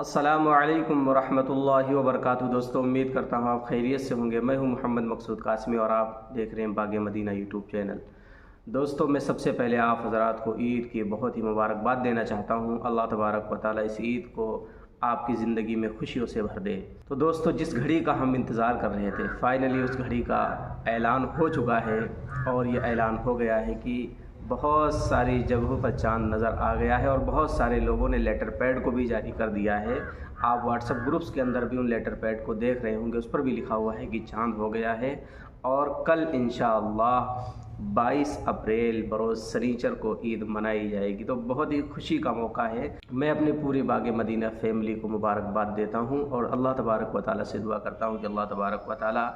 السلام علیکم ورحمۃ اللہ وبرکاتہ۔ دوستوں، امید کرتا ہوں آپ خیریت سے ہوں گے۔ میں ہوں محمد مقصود قاسمی اور آپ دیکھ رہے ہیں باغ مدینہ یوٹیوب چینل۔ دوستوں، میں سب سے پہلے آپ حضرات کو عید کی بہت ہی مبارکباد دینا چاہتا ہوں۔ اللہ تبارک و تعالیٰ اس عید کو آپ کی زندگی میں خوشیوں سے بھر دے۔ تو دوستوں، جس گھڑی کا ہم انتظار کر رہے تھے، فائنلی اس گھڑی کا اعلان ہو چکا ہے، اور یہ اعلان ہو گیا ہے کہ بہت ساری جگہوں پر چاند نظر آ گیا ہے، اور بہت سارے لوگوں نے لیٹر پیڈ کو بھی جاری کر دیا ہے۔ آپ واٹس ایپ گروپس کے اندر بھی ان لیٹر پیڈ کو دیکھ رہے ہوں گے، اس پر بھی لکھا ہوا ہے کہ چاند ہو گیا ہے، اور کل انشاءاللہ 22 اپریل بروز سنیچر کو عید منائی جائے گی۔ تو بہت ہی خوشی کا موقع ہے۔ میں اپنی پوری باغ مدینہ فیملی کو مبارکباد دیتا ہوں، اور اللہ تبارک و تعالیٰ سے دعا کرتا ہوں کہ اللہ تبارک و تعالیٰ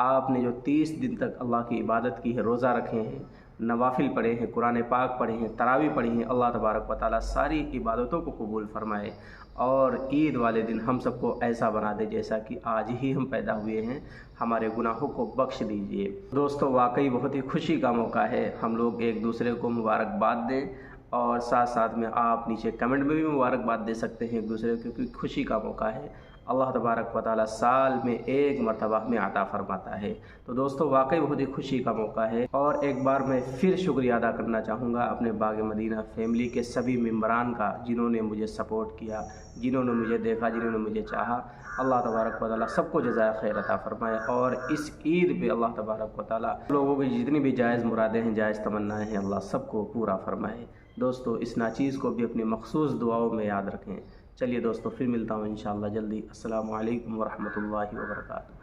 آپ نے جو 30 دن تک اللہ کی عبادت کی ہے، روزہ رکھے ہیں، نوافل پڑھے ہیں، قرآن پاک پڑھے ہیں، تراویح پڑھی ہیں، اللہ تبارک و تعالیٰ ساری عبادتوں کو قبول فرمائے، اور عید والے دن ہم سب کو ایسا بنا دے جیسا کہ آج ہی ہم پیدا ہوئے ہیں۔ ہمارے گناہوں کو بخش دیجیے۔ دوستو، واقعی بہت ہی خوشی کا موقع ہے۔ ہم لوگ ایک دوسرے کو مبارکباد دیں، اور ساتھ ساتھ میں آپ نیچے کمنٹ میں بھی مبارکباد دے سکتے ہیں ایک دوسرے کو، کیونکہ خوشی کا موقع ہے۔ اللہ تبارک و تعالیٰ سال میں ایک مرتبہ ہمیں عطا فرماتا ہے۔ تو دوستو، واقعی بہت ہی خوشی کا موقع ہے، اور ایک بار میں پھر شکریہ ادا کرنا چاہوں گا اپنے باغ مدینہ فیملی کے سبھی ممبران کا، جنہوں نے مجھے سپورٹ کیا، جنہوں نے مجھے دیکھا، جنہوں نے مجھے چاہا۔ اللہ تبارک و تعالیٰ سب کو جزائے خیر عطا فرمائے، اور اس عید پہ اللہ تبارک و تعالیٰ لوگوں کی جتنی بھی جائز مرادیں ہیں، جائز تمنائیں ہیں، اللہ سب کو پورا فرمائے۔ دوستو، اس ناچیز کو بھی اپنی مخصوص دعاؤں میں یاد رکھیں۔ چلیے دوستو، پھر ملتا ہوں انشاءاللہ جلدی۔ السلام علیکم ورحمۃ اللہ وبرکاتہ۔